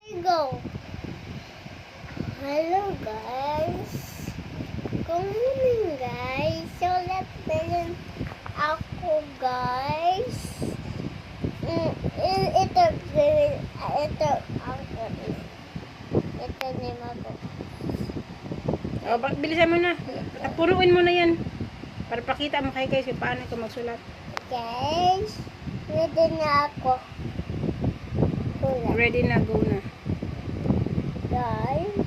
Go. Hello guys. Good morning guys. So let's begin ako guys. Ito ako. Ito ni Mago. Bilisan mo na. Puruin mo na yan. Para pakita mo kay guys kung paano ka magsulat. Guys, ready na ako. Ready na, go na. Guys.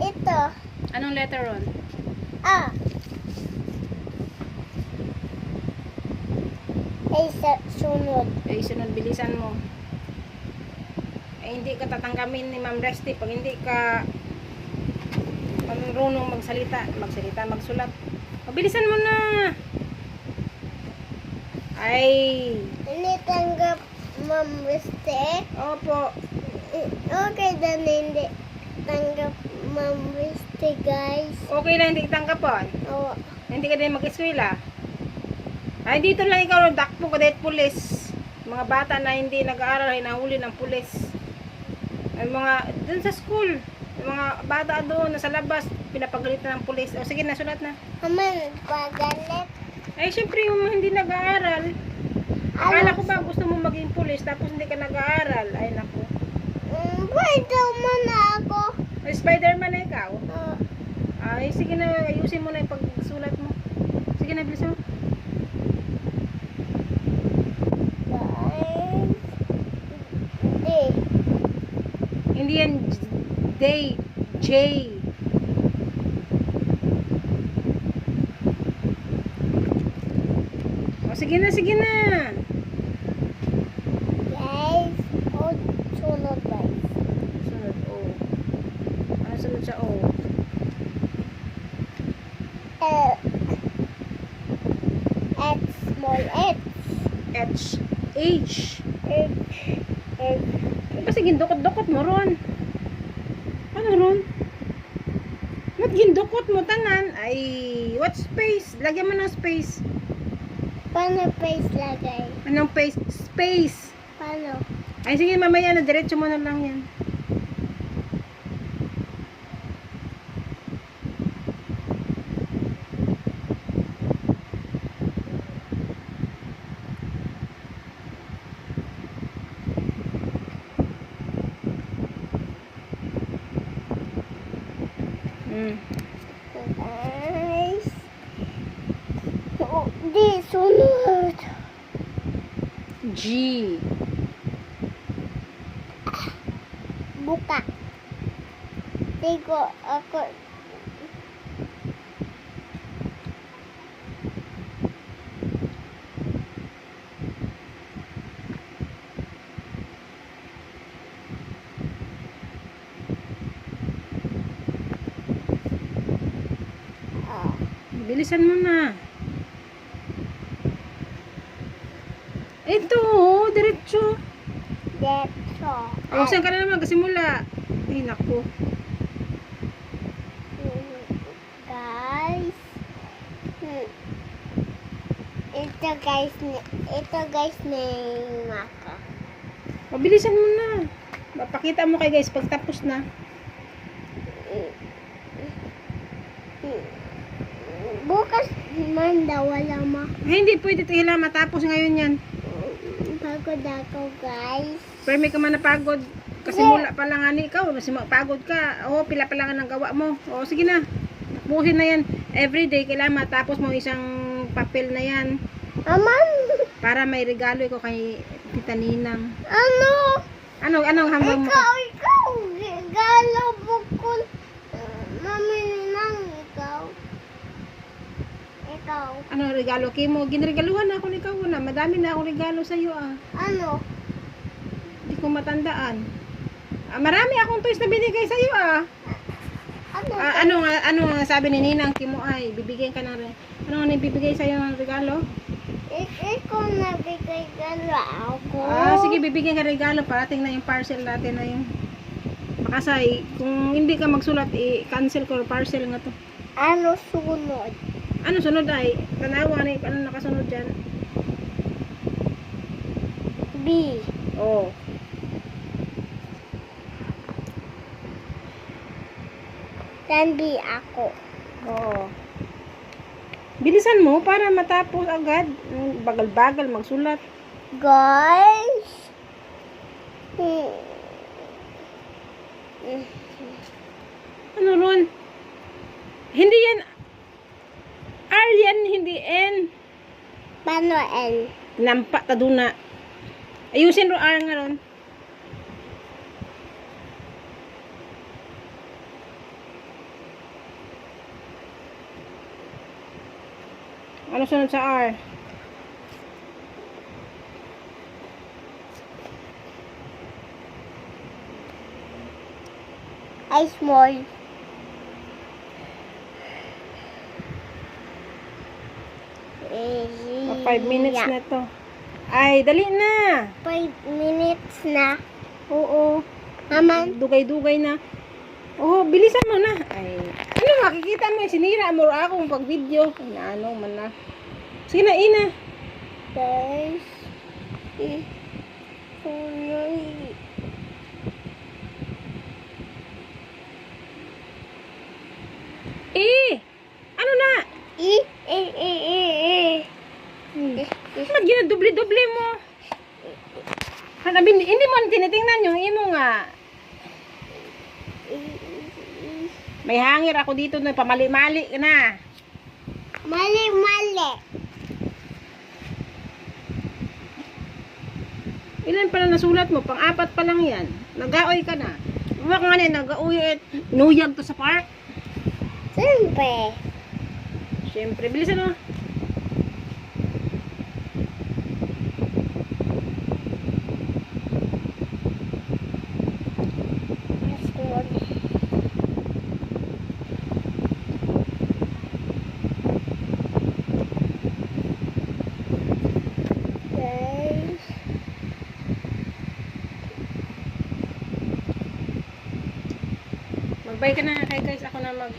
Ito. Anong letter ron? Ah. Ay, sunod. Eh, sunod, bilisan mo. Eh, hindi ka tatanggamin ni Ma'am Resty pag hindi ka marunong magsulat. Bilisan mo na. Ay. Hindi tanggap, Ma'am Riste. Opo. Okay, dan hindi tanggap, Ma'am Riste, guys. Okay na hindi tanggapon. Oo. Hindi ka din mag-eskwela. Ay, dito lang ikaw dakpo ka dahil pulis. Mga bata na hindi nag-aaral ay nahuli ng pulis. Ay, mga dun sa school. Yung mga bata doon nasa labas pinapagalitan ng pulis. O sige na, sulat na. Aman, pagalit. Ay, syempre yung hindi nag-aaral. Akala ko ba gusto mo maging pulis tapos hindi ka nag-aaral? Ay, naku. Pwede mo na ako. Ay, Spider-Man na ikaw? Oo. Ay, sige na, ayusin mo na yung pagsulat mo. Sige na, bilisan mo. Guys. Hindi. Hindi yan day, J. O, sige na, sige na. Guys. O, sunod guys. Sunod, O. Ano sunod sa O? X, small X. H. H. H. Kasi gindukot-dukot mo ron. Ano ron? Ba't gindukot mo tanan? Ay, what space? Lagyan mo ng space. Paano face lagay? Anong space? Space. Paano? Ay, sige, mamaya na. Diretso mo na lang yan. Guys. Oh, di, sunod. G. Buka. Tigo ako. Bilisan mo na. Ito, oh, diretso. Detso. O, saan ka na naman? Kasimula. Ay, naku. Guys. Ito guys na yung maka. O, bilisan mo na. Papakita mo kay guys pag tapos na. Bukas man daw wala ma. Ay, hindi pwede tila matapos ngayon yan. Pagod ako guys. Pero may ka man napagod. Kasi mula pa lang ani ikaw. Kasi pagod ka. O, pila pa lang ang gawa mo. O, sige na. Takbuhin na yan. Everyday, kailangan matapos mo isang papel na yan. Aman. Para may regalo ko kay Tita Ninang. Ano? Anong hambang mo? Ikaw. Regalo bukol. Mami nang ikaw. Ikaw. Ano regalo kimo? Ginregaluhan ako ni ikaw na. Madami na akong regalo sa iyo ah. Ano? Hindi ko matandaan. Marami akong toys na binigay sa iyo ah. Ano? Ano nga sabi ni Ninang Kimo ay bibigyan ka na rin. Ano nga bibigay sa iyo ng regalo? Ikaw nabigay galo ako. Sige bibigyan ka regalo. Parating na yung parcel natin na yung makasay. Kung hindi ka magsulat, i-cancel ko yung parcel nga to. Ano sunod? Ano sunod ay? Tanawa na ano nakasunod dyan. B. Oh. Then B ako. Oo. Bilisan mo para matapos agad. Bagal-bagal magsulat. Guys. Ano ron? Hindi yan R yan, hindi N. Paano N? Nampak ta doon na. Ayusin ro R nga ron. Ano sunod sa R? I small. Oh, 5 minutes na to. Ay, dali na. 5 minutes na. Oo. Naman. Dugay-dugay na. Oh, bilisan mo na. Ay, ano makikita mo, sinira mo akong pag-video. Ano man na. Sige na, ina. Guys. Ano na? Ba't ginadubli-dubli mo? Sabi, hindi mo tinitingnan yung imo nga. May hangir ako dito na pamali-mali ka na. Mali. Ilan pala nasulat mo? Pang-apat pa lang yan. Nag-aoy ka na. Huwag nga na, nag-aoy at nuyag to sa park. Siyempre. Siyempre, bilisan mo. Guys. Magbay ka na kay guys. Ako na mag